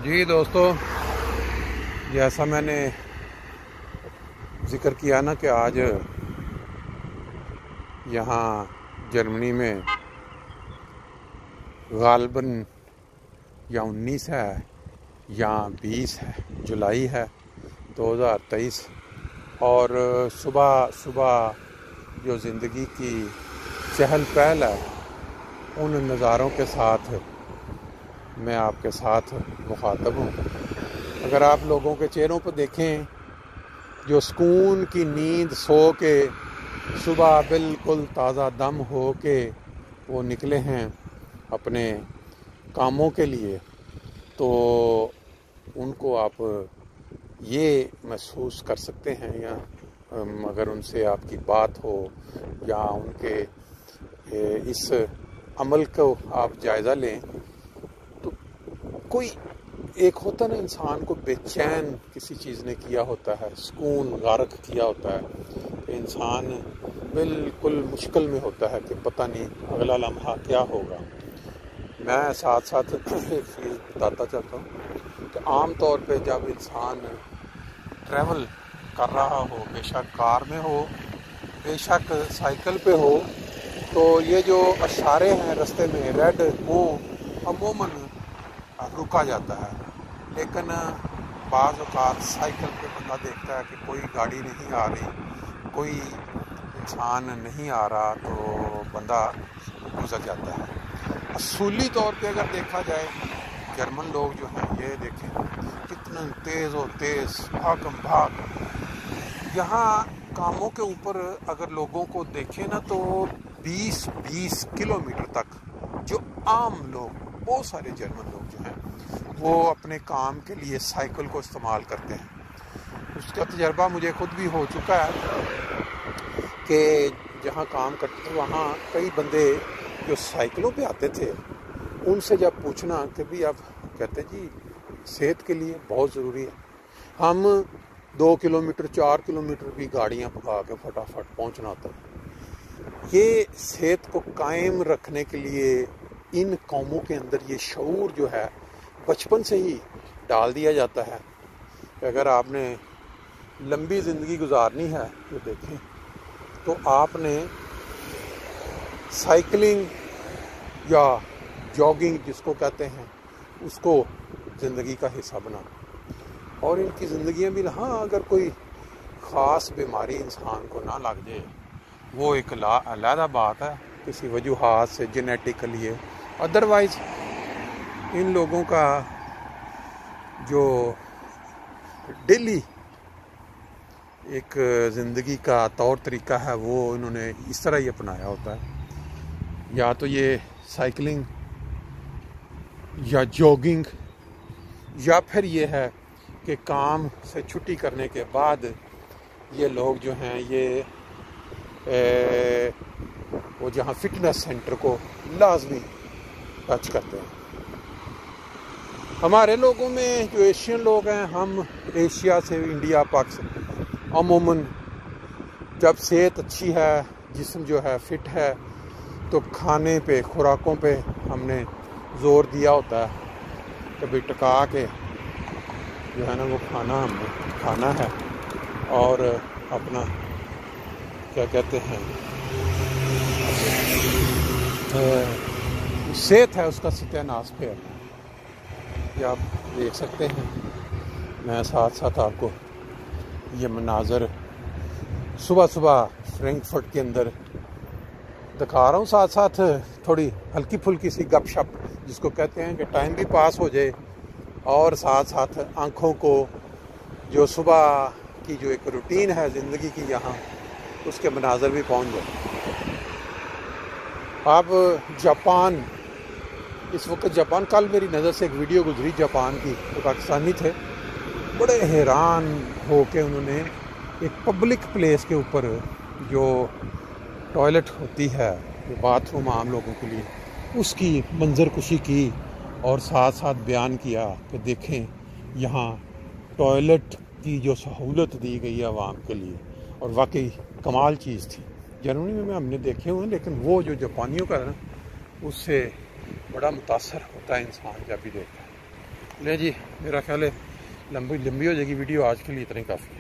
جی دوستو، جیسا میں نے ذکر کیا نا کہ آج یہاں جرمنی میں غالباً یا 19 ہے یا 20 ہے جولائی ہے 2023، اور صبح جو زندگی کی چہل پہل ہے ان نظاروں کے ساتھ میں آپ کے ساتھ مخاطب ہوں۔ اگر آپ لوگوں کے چہروں پر دیکھیں جو سکون کی نیند سو کے صبح بالکل تازہ دم ہو کے وہ نکلے ہیں اپنے کاموں کے لیے، تو ان کو آپ یہ محسوس کر سکتے ہیں، یا اگر ان سے آپ کی بات ہو یا ان کے اس عمل کو آپ جائزہ لیں، تو کوئی ایک ہوتا نا انسان کو بے چین کسی چیز نے کیا ہوتا ہے، سکون غارق کیا ہوتا ہے، کہ انسان بالکل مشکل میں ہوتا ہے کہ پتہ نہیں اگلا لمحہ کیا ہوگا۔ میں ساتھ ساتھ ایک چیز بتاتا چلتا ہوں کہ عام طور پہ جب انسان ٹریول کر رہا ہو، بے شک کار میں ہو، بے شک سائیکل پہ ہو، تو یہ جو اشارے ہیں رستے میں ریڈ ہوں عموماً رکا جاتا ہے، لیکن بعض اوقات سائیکل پہ بندہ دیکھتا ہے کہ کوئی گاڑی نہیں آ رہی، کوئی انسان نہیں آ رہا، تو بندہ گزر جاتا ہے۔ اصولی طور پہ اگر دیکھا جائے، جرمن لوگ جو ہیں یہ دیکھیں کتنا تیز و تیز بھاگم بھاگ، یہاں کاموں کے اوپر اگر لوگوں کو دیکھیں نا تو 20 کلومیٹر تک جو عام لوگ، بہت سارے جرمن لوگ جو ہیں وہ اپنے کام کے لیے سائیکل کو استعمال کرتے ہیں۔ اس کا تجربہ مجھے خود بھی ہو چکا ہے کہ جہاں کام کرتے تھے وہاں کئی بندے جو سائیکلوں پہ آتے تھے، ان سے جب پوچھنا کہ بھی آپ کہتے جی صحت کے لیے بہت ضروری ہے، ہم 2 کلومیٹر 4 کلومیٹر بھی گاڑیاں پکا کے فٹافٹ پہنچنا ہوتا ہے۔ یہ صحت کو قائم رکھنے کے لیے ان قوموں کے اندر یہ شعور جو ہے بچپن سے ہی ڈال دیا جاتا ہے کہ اگر آپ نے لمبی زندگی گزارنی ہے تو دیکھیں تو آپ نے سائیکلنگ یا جاگنگ جس کو کہتے ہیں اس کو زندگی کا حصہ بنانا، اور ان کی زندگیاں بھی ہاں اگر کوئی خاص بیماری انسان کو نہ لگ جائے وہ ایک علیحدہ بات ہے، کسی وجوہات سے جینیٹیکلی ہے، ادروائز ان لوگوں کا جو ڈیلی ایک زندگی کا طور طریقہ ہے وہ انہوں نے اس طرح ہی اپنایا ہوتا ہے، یا تو یہ سائیکلنگ یا جاگنگ، یا پھر یہ ہے کہ کام سے چھٹی کرنے کے بعد یہ لوگ جو ہیں یہ وہ جہاں فٹنس سینٹر کو لازمی ٹچ کرتے ہیں۔ ہمارے لوگوں میں جو ایشین لوگ ہیں، ہم ایشیا سے انڈیا پاکستان عموماً جب صحت اچھی ہے، جسم جو ہے فٹ ہے، تو کھانے پہ خوراکوں پہ ہم نے زور دیا ہوتا ہے کہ بھئی ٹکا کے جو ہے نا وہ کھانا ہم نے کھانا ہے، اور اپنا کیا کہتے ہیں صحت ہے اس کا ستیہ ناش پھیرنا ہے۔ یہ آپ دیکھ سکتے ہیں، میں ساتھ ساتھ آپ کو یہ مناظر صبح فرینکفرٹ کے اندر دکھا رہا ہوں، ساتھ ساتھ تھوڑی ہلکی پھلکی سی گپ شپ جس کو کہتے ہیں کہ ٹائم بھی پاس ہو جائے، اور ساتھ ساتھ آنکھوں کو جو صبح کی جو ایک روٹین ہے زندگی کی یہاں اس کے مناظر بھی پہنچ جائے۔ آپ جاپان، اس وقت جاپان، کل میری نظر سے ایک ویڈیو گزری جاپان کی، تو پاکستانی تھے، بڑے حیران ہو کے انہوں نے ایک پبلک پلیس کے اوپر جو ٹوائلٹ ہوتی ہے، باتھ روم عام لوگوں کے لیے، اس کی منظر کشی کی، اور ساتھ ساتھ بیان کیا کہ دیکھیں یہاں ٹوائلٹ کی جو سہولت دی گئی ہے عوام کے لیے، اور واقعی کمال چیز تھی۔ جرمنی میں ہم نے دیکھے ہوئے ہیں، لیکن وہ جو جاپانیوں کا ہے نا اس سے بڑا متاثر ہوتا ہے انسان جب بھی دیکھتا ہے۔ لیں جی، میرا خیال ہے لمبی ہو جائے گی ویڈیو، آج کے لیے اتنا ہی کافی ہے۔